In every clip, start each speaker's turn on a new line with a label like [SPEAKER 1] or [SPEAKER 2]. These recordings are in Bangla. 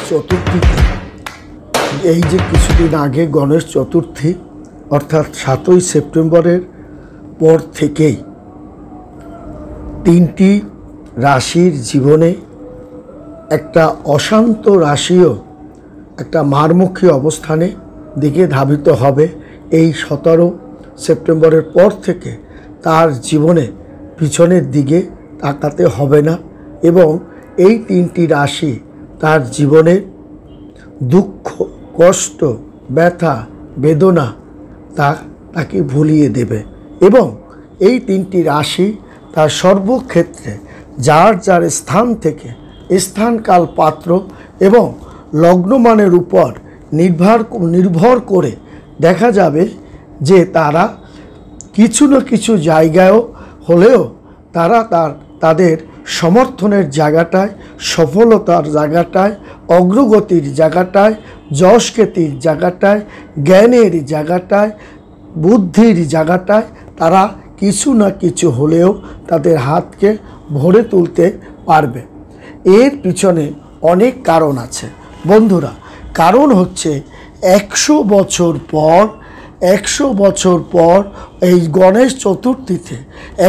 [SPEAKER 1] চতুর্থীতে এই যে কিছুদিন আগে গণেশ চতুর্থী অর্থাৎ 7ই সেপ্টেম্বরের পর থেকেই তিনটি রাশির জীবনে একটা অশান্ত রাশিও একটা মারমুখী অবস্থানে দিকে ধাবিত হবে। এই 17 সেপ্টেম্বরের পর থেকে তার জীবনে পিছনের দিকে তাকাতে হবে না এবং এই তিনটি রাশি তার জীবনের দুঃখ, কষ্ট, ব্যথা, বেদনা তাকে ভুলিয়ে দেবে এবং এই তিনটি রাশি তার সর্বক্ষেত্রে যার যার স্থান থেকে স্থানকাল পাত্র এবং লগ্নমানের উপর নির্ভর করে দেখা যাবে যে তারা কিছু না কিছু জায়গায়ও হলেও তারা তাদের সমর্থনের জায়গাটায়, সফলতার জায়গাটায়, অগ্রগতির জায়গাটায়, যশখ্যাতির জায়গাটায়, জ্ঞানের জায়গাটায়, বুদ্ধির জায়গাটায় তারা কিছু না কিছু হলেও তাদের হাতকে ভরে তুলতে পারবে। এর পিছনে অনেক কারণ আছে বন্ধুরা। কারণ হচ্ছে 100 বছর পর এই গণেশ চতুর্থীতে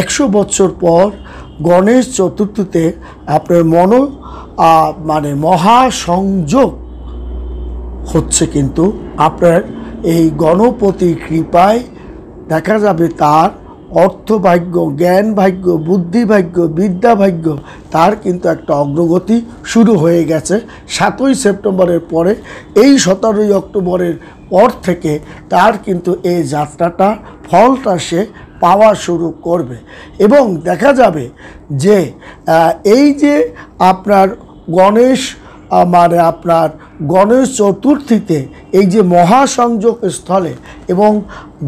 [SPEAKER 1] 100 বছর পর গণেশ চতুর্থীতে আপনার মহাসংযোগ হচ্ছে, কিন্তু আপনার এই গণপতির কৃপায় দেখা যাবে তার অর্থভাগ্য, জ্ঞান ভাগ্য, বুদ্ধি ভাগ্য, বিদ্যা ভাগ্য তার কিন্তু একটা অগ্রগতি শুরু হয়ে গেছে 7ই সেপ্টেম্বরের পরে। এই 17ই অক্টোবরের পর থেকে তার কিন্তু এই যাত্রাটা, ফলটা সে পাওয়া শুরু করবে এবং দেখা যাবে যে এই যে আপনার গণেশ চতুর্থীতে এই যে মহাসংযোগ স্থলে এবং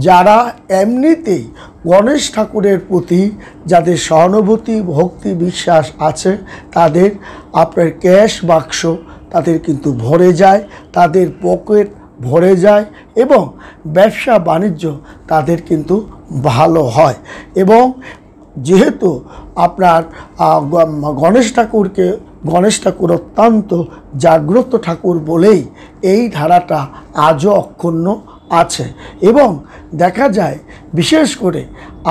[SPEAKER 1] যারা এমনিতেই গণেশ ঠাকুরের প্রতি যাদের সহানুভূতি, ভক্তি, বিশ্বাস আছে তাদের আপনার ক্যাশ বাক্স তাদের কিন্তু ভরে যায়, তাদের পকেট ভরে যায় এবং ব্যবসা বাণিজ্য তাদের কিন্তু ভালো হয়। এবং যেহেতু আপনার গণেশ ঠাকুর অত্যন্ত জাগ্রত ঠাকুর বলেই এই ধারাটা আজও অক্ষুণ্ণ আছে এবং দেখা যায় বিশেষ করে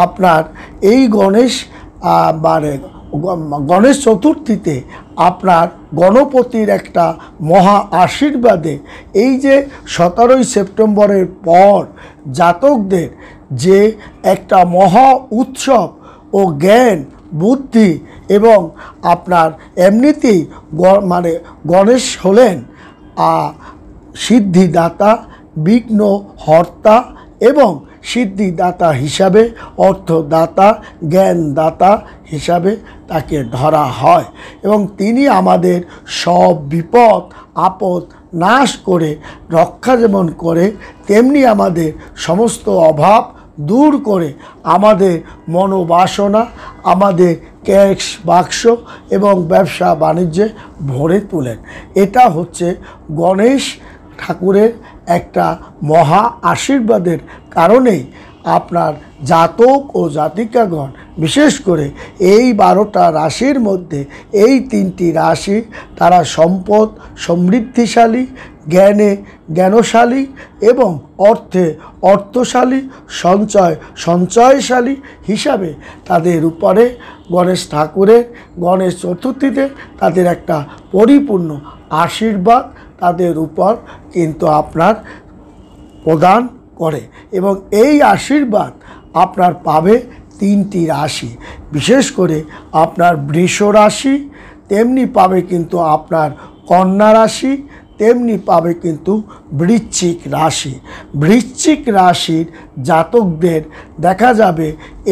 [SPEAKER 1] আপনার এই গণেশ চতুর্থীতে আপনার গণপতির একটা মহা আশীর্বাদে এই যে 17ই সেপ্টেম্বরের পর জাতকদের যে একটা মহা উৎসব ও জ্ঞান, বুদ্ধি এবং আপনার এমনিতেই গণেশ হলেন সিদ্ধিদাতা, বিঘ্নহর্তা এবং সিদ্ধিদাতা হিসাবে, অর্থদাতা, জ্ঞানদাতা হিসাবে তাকে ধরা হয় এবং তিনি আমাদের সব বিপদ আপদ নাশ করে রক্ষা যেমন করে তেমনি আমাদের সমস্ত অভাব দূর করে আমাদের মনোবাসনা, আমাদের ক্যাশ বাক্স এবং ব্যবসা বাণিজ্যে ভরে তোলেন। এটা হচ্ছে গণেশ ঠাকুরের একটা মহা আশীর্বাদের কারণেই আপনার জাতক ও জাতিকাগণ বিশেষ করে এই 12টা রাশির মধ্যে এই 3টি রাশি তারা সম্পদ সমৃদ্ধিশালী, জ্ঞানে জ্ঞানশালী এবং অর্থে অর্থশালী, সঞ্চয়শালী হিসাবে তাদের উপরে গণেশ ঠাকুরের গণেশ চতুর্থীতে তাদের একটা পরিপূর্ণ আশীর্বাদ তাদের উপর কিন্তু আপনার প্রদান করে এবং এই আশীর্বাদ আপনার পাবে 3টি রাশি। বিশেষ করে আপনার বৃষ রাশি, তেমনি পাবে কিন্তু আপনার কন্যা রাশি, তেমনি পাবে কিন্তু বৃশ্চিক রাশি। বৃশ্চিক রাশির জাতকদের দেখা যাবে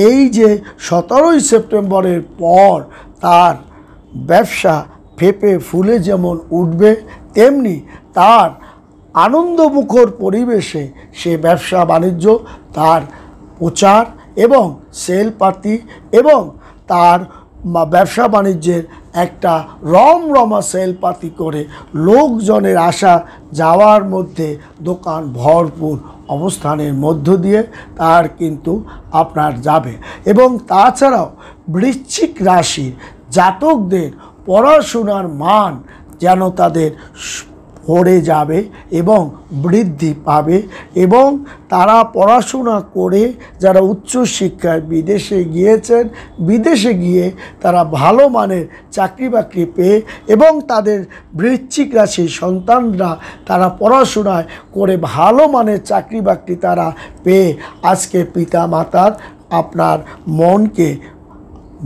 [SPEAKER 1] এই যে 17ই সেপ্টেম্বরের পর তার ব্যবসা ফেঁপে ফুলে যেমন উঠবে তেমনি তার আনন্দমুখর পরিবেশে সে ব্যবসা বাণিজ্য, তার প্রচার এবং সেল পাতি এবং তার ব্যবসা বাণিজ্যের একটা রমরমা সেল পাতি করে লোকজনের আসা যাওয়ার মধ্যে দোকান ভরপুর অবস্থানের মধ্য দিয়ে তার কিন্তু আপনার যাবে। এবং তাছাড়াও বৃশ্চিক রাশির জাতকদের পড়াশোনার মান যেন তাদের ভরে যাবে এবং বৃদ্ধি পাবে এবং তারা পড়াশোনা করে যারা উচ্চশিক্ষায় বিদেশে গিয়েছেন, বিদেশে গিয়ে তারা ভালো মানের চাকরি বাকরি পেয়ে এবং তাদের বৃশ্চিক রাশির সন্তানরা তারা পড়াশোনায় করে ভালো মানের চাকরি বাকরি তারা পেয়ে আজকে পিতা মাতার আপনার মনকে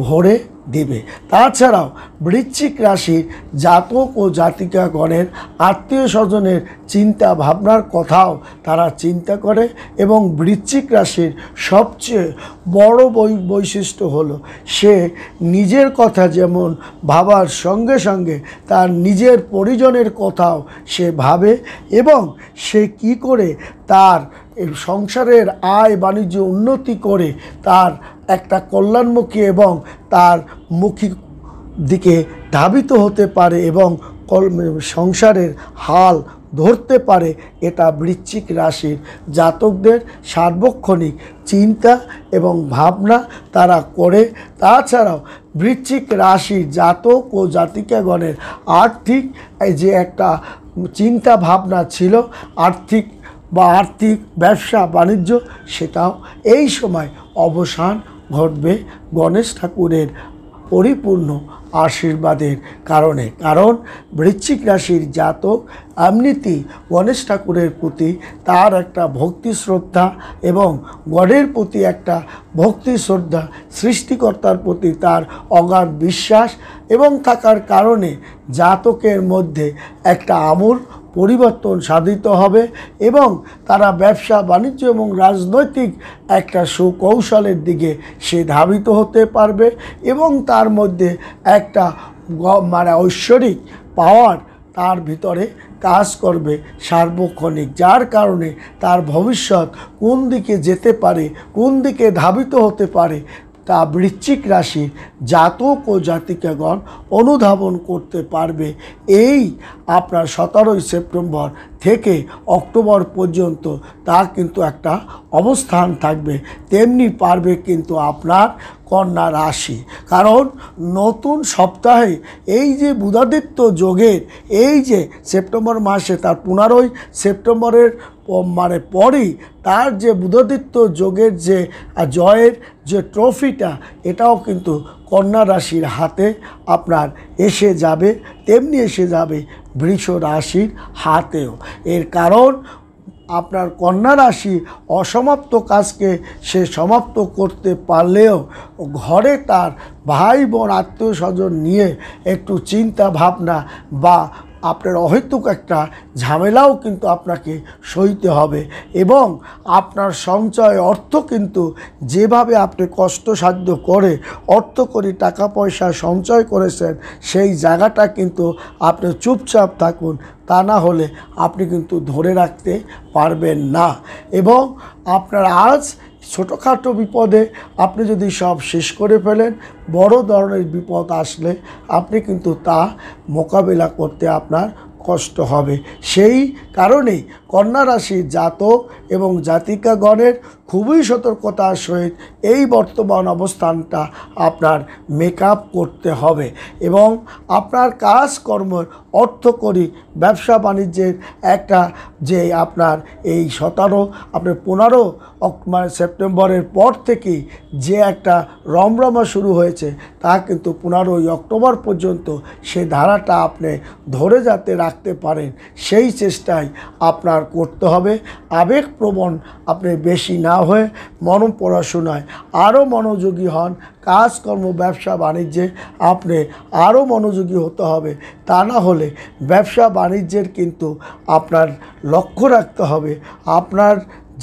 [SPEAKER 1] ভরে দিবে। তাছাড়াও বৃশ্চিক রাশির জাতক ও জাতিকাগণের আত্মীয় স্বজনের চিন্তা ভাবনার কথাও তারা চিন্তা করে এবং বৃশ্চিক রাশির সবচেয়ে বড় বৈশিষ্ট্য হলো সে নিজের কথা যেমন ভাবার সঙ্গে সঙ্গে তার নিজের পরিজনের কথাও সে ভাবে এবং সে কি করে তার সংসারের আয় বাণিজ্য উন্নতি করে তার একটা কল্যাণমুখী এবং তার মুখী দিকে ধাবিত হতে পারে এবং সংসারের হাল ধরতে পারে, এটা বৃশ্চিক রাশির জাতকদের সার্বক্ষণিক চিন্তা এবং ভাবনা তারা করে। তাছাড়াও বৃশ্চিক রাশির জাতক ও জাতিকাগণের আর্থিক যে একটা চিন্তা ভাবনা ছিল, আর্থিক ব্যবসা বাণিজ্য, সেটাও এই সময় অবসান ঘটবে গণেশ ঠাকুরের পরিপূর্ণ আশীর্বাদের কারণে। কারণ বৃশ্চিক রাশির জাতক এমনিতেই গণেশ ঠাকুরের প্রতি তার একটা ভক্তি শ্রদ্ধা এবং গণের প্রতি একটা ভক্তি শ্রদ্ধা, সৃষ্টিকর্তার প্রতি তার অগাধ বিশ্বাস এবং থাকার কারণে জাতকের মধ্যে একটা আমূল পরিবর্তন সাধিত হবে এবং তারা ব্যবসা বাণিজ্য এবং রাজনৈতিক একটা সুকৌশলের দিকে সে ধাবিত হতে পারবে এবং তার মধ্যে একটা ঐশ্বরিক পাওয়ার তার ভিতরে কাজ করবে সার্বক্ষণিক, যার কারণে তার ভবিষ্যৎ কোন দিকে যেতে পারে, কোন দিকে ধাবিত হতে পারে তা বৃশ্চিক রাশির জাতক ও জাতিকাগণ অনুধাবন করতে পারবে। এই আপনার 17ই সেপ্টেম্বর থেকে অক্টোবর পর্যন্ত তার কিন্তু একটা অবস্থান থাকবে। তেমনি পারবে কিন্তু আপনার কন্যা রাশি, কারণ নতুন সপ্তাহে এই যে বুধাদিত্য যোগের এই যে সেপ্টেম্বর মাসে তার 15ই সেপ্টেম্বরের পরেই তার যে বুধাদিত্য যোগের যে জয়ের যে ট্রফিটা, এটাও কিন্তু কন্যা রাশির হাতে আপনার এসে যাবে, তেমনি এসে যাবে বৃষ রাশির হাতেও। এর কারণ আপনার কন্যা রাশি অসমাপ্ত কাজকে সে সমাপ্ত করতে পারলেও ঘরে তার ভাই বোন আত্মীয় স্বজন নিয়ে একটু চিন্তা ভাবনা বা আপনার অহেতুক একটা ঝামেলাও কিন্তু আপনাকে সইতে হবে এবং আপনার সঞ্চয় অর্থ কিন্তু যেভাবে আপনি কষ্টসাধ্য করে অর্থ করি টাকা পয়সা সঞ্চয় করেছেন সেই জায়গাটা কিন্তু আপনি চুপচাপ থাকুন, তা না হলে আপনি কিন্তু ধরে রাখতে পারবেন না এবং আপনার আজ ছোটোখাটো বিপদে আপনি যদি সব শেষ করে ফেলেন, বড় ধরনের বিপদ আসলে আপনি কিন্তু তা মোকাবেলা করতে আপনার কষ্ট হবে। সেই কারণেই কন্যা রাশির জাতক এবং জাতিকাগণের খুবই সতর্কতার সহিত এই বর্তমান অবস্থানটা আপনার মেকআপ করতে হবে এবং আপনার কাজকর্মের অর্থকরী ব্যবসা বাণিজ্যের একটা যে আপনার এই 15 সেপ্টেম্বরের পর থেকেই যে একটা রমরমা শুরু হয়েছে তা কিন্তু 15ই অক্টোবর পর্যন্ত সে ধারাটা আপনি ধরে যাতে রাখতে পারেন সেই চেষ্টাই আপনার করতে হবে। আবেগপ্রবণ আপনি বেশি না হয়ে পড়াশোনায় আরও মনোযোগী হন, কাজকর্ম ব্যবসা বাণিজ্যে আপনি আরও মনোযোগী হতে হবে, তা না হলে ব্যবসা বাণিজ্যের কিন্তু আপনার লক্ষ্য রাখতে হবে আপনার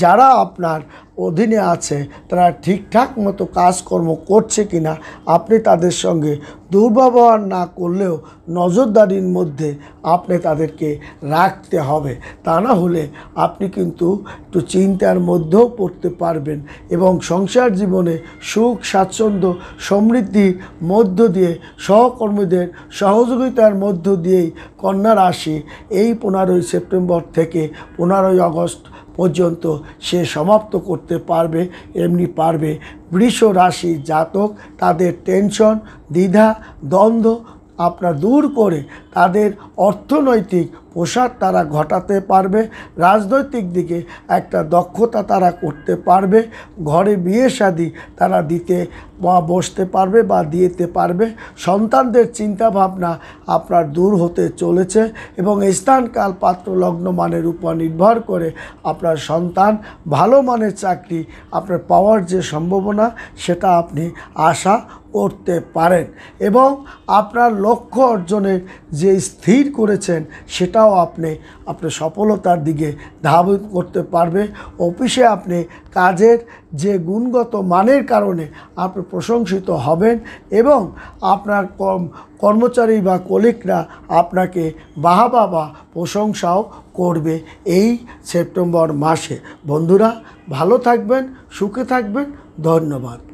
[SPEAKER 1] যারা আপনার অধীনে আছে তারা ঠিকঠাক মতো কাজকর্ম করছে কিনা, আপনি তাদের সঙ্গে দুর্ব্যবহার না করলেও নজরদারির মধ্যে আপনি তাদেরকে রাখতে হবে, তা না হলে আপনি কিন্তু একটু চিন্তার মধ্যেও পড়তে পারবেন এবং সংসার জীবনে সুখ স্বাচ্ছন্দ্য সমৃদ্ধির মধ্য দিয়ে সহকর্মীদের সহযোগিতার মধ্য দিয়েই কন্যা রাশি এই 15ই সেপ্টেম্বর থেকে 15ই আগস্ট পর্যন্ত সে সমাপ্ত করতে পারবে। এমনি পারবে বৃষ রাশি জাতক তাদের টেনশন দ্বিধা দ্বন্দ্ব আপনার দূর করে তাদের অর্থনৈতিক প্রসার তারা ঘটাতে পারবে, রাজনৈতিক দিকে একটা দক্ষতা তারা করতে পারবে, ঘরে বিয়ে শাদী তারা দিতে বা বসতে পারবে বা দিতে পারবে। সন্তানদের চিন্তাভাবনা আপনার দূর হতে চলেছে এবং স্থানকাল পাত্র লগ্ন মানের উপর নির্ভর করে আপনার সন্তান ভালো মানের চাকরি আপনার পাওয়ার যে সম্ভাবনা সেটা আপনি আশা করতে পারেন এবং আপনার লক্ষ্য অর্জনের যে স্থির করেছেন সেটাও আপনি আপনার সফলতার দিকে ধাবিত করতে পারবে। অফিসে আপনি কাজের যে গুণগত মানের কারণে আপনি প্রশংসিত হবেন এবং আপনার কর্মচারী বা কলিগরা আপনাকে বাহবা বা প্রশংসাও করবে এই সেপ্টেম্বর মাসে। বন্ধুরা ভালো থাকবেন, সুখে থাকবেন, ধন্যবাদ।